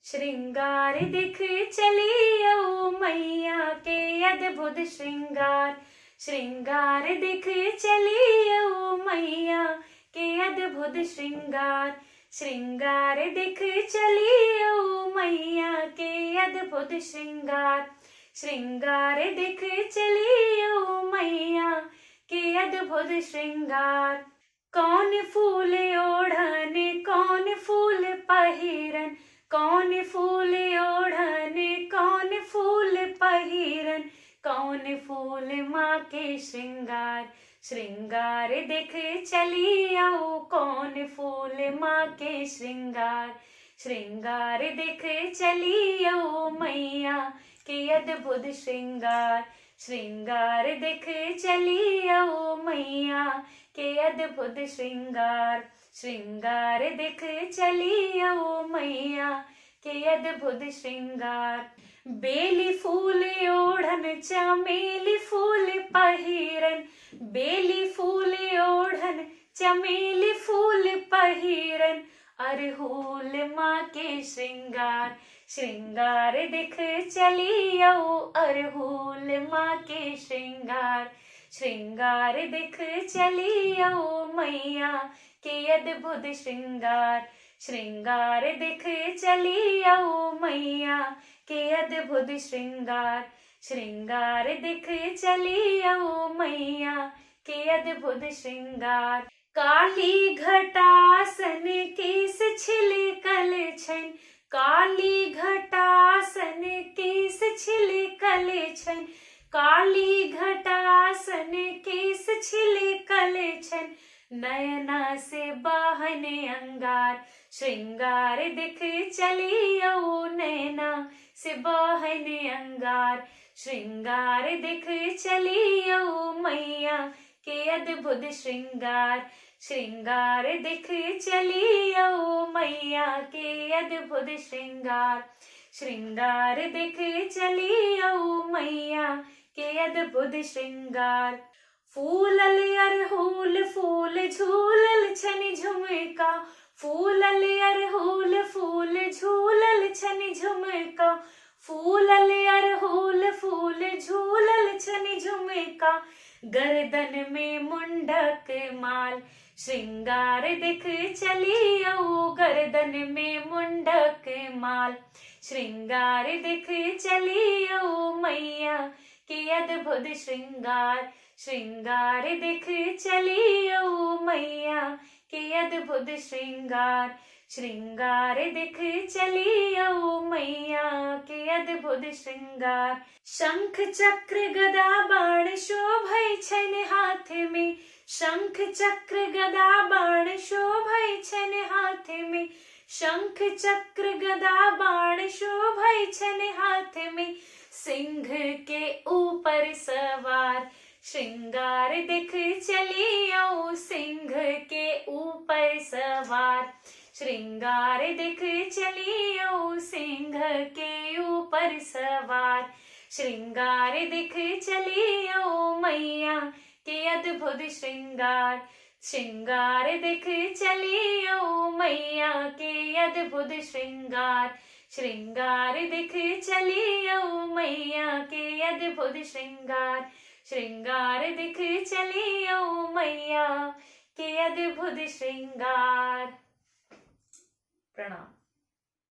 श्रृंगार दिख चलियो मैया के अद्भुत श्रृंगार। श्रृंगार दिख चलियो मैया के अद्भुत श्रृंगार। श्रृंगार दिख चलियो मैया के अद्भुत श्रृंगार। श्रृंगार दिख चलियो मैया के अद्भुत श्रृंगार। कौन फूल ओढ़न कौन फूल पहिरन, कौन फूल ओढ़न कौन फूल पहिरन, कौन फूल माँ के श्रृंगार। श्रृंगार दिख चलियो कौन फूल माँ के श्रृंगार। श्रृंगार दिख चलियो मैया के अद्भुत श्रृंगार। श्रृंगार दिख चलियो मैया के अद्भुत श्रृंगार। श्रृंगार दिख चलियो मैया के अद्भुत श्रृंगार। बेली फूल ओढ़न चमेली फूल पहिरन, बेली फूल ओढ़न चमेली फूल पहिरन, अरहुल माँ के श्रृंगार। श्रृंगार दिख चलियो अरहुल माँ के श्रृंगार। श्रृंगार दिख चलियो मैया के अद्भुत श्रृंगार। श्रृंगार दिख चलियो मैया के अद्भुत श्रृंगार। श्रृंगार दिख चलियो मैया के अद्भुत श्रृंगार। काली घटासन केस छिलकल छन, काली घटासन केस छिलकल छन, काली घटासन केस छिलकल छन, नयना से बहन अंगार। श्रृंगार दिख चलियो नैना से बहन अंगार। श्रृंगार दिख चलियो मैया के अद्भुत श्रृंगार। श्रृंगार दिख चलियो मैया के अद्भुत श्रृंगार। श्रृंगार दिख चलियो मैया के अद्भुत श्रृंगार। फूलल अरहुल फूल झूलल छन झुमका, फूलल अरहुल फूल झूलल छन झुमका, फूलल अरहुल फूल झूलल छन झुमका, गर्दन में मुंडक माल। श्रृंगार दिख चलियो गर्दन में मुंडक माल। श्रृंगार दिख चलियो मैया के अद्भुत श्रृंगार। श्रृंगार दिख चलियो मैया के अद्भुत श्रृंगार। श्रृंगार दिख चलियो मैया के अद्भुत श्रृंगार। शंख चक्र गदा बाण शोभै छन हाथ में, शंख चक्र गदा बाण शोभै छन हाथ में, शंख चक्र गदा बाण शोभै छन हाथ में, सिंह के ऊपर सवार। श्रृंगार दिख चलियो सिंह के ऊपर सवार। श्रृंगार दिख चलियो सिंह के ऊपर सवार। श्रृंगार दिख चलियो मैया के अद्भुत श्रृंगार। श्रृंगार दिख चलियो मैया के अद्भुत श्रृंगार। श्रृंगार दिख चलियो मैया के अद्भुत श्रृंगार। श्रृंगार दिख चलियो मैया के अद्भुत श्रृंगार। प्रणाम।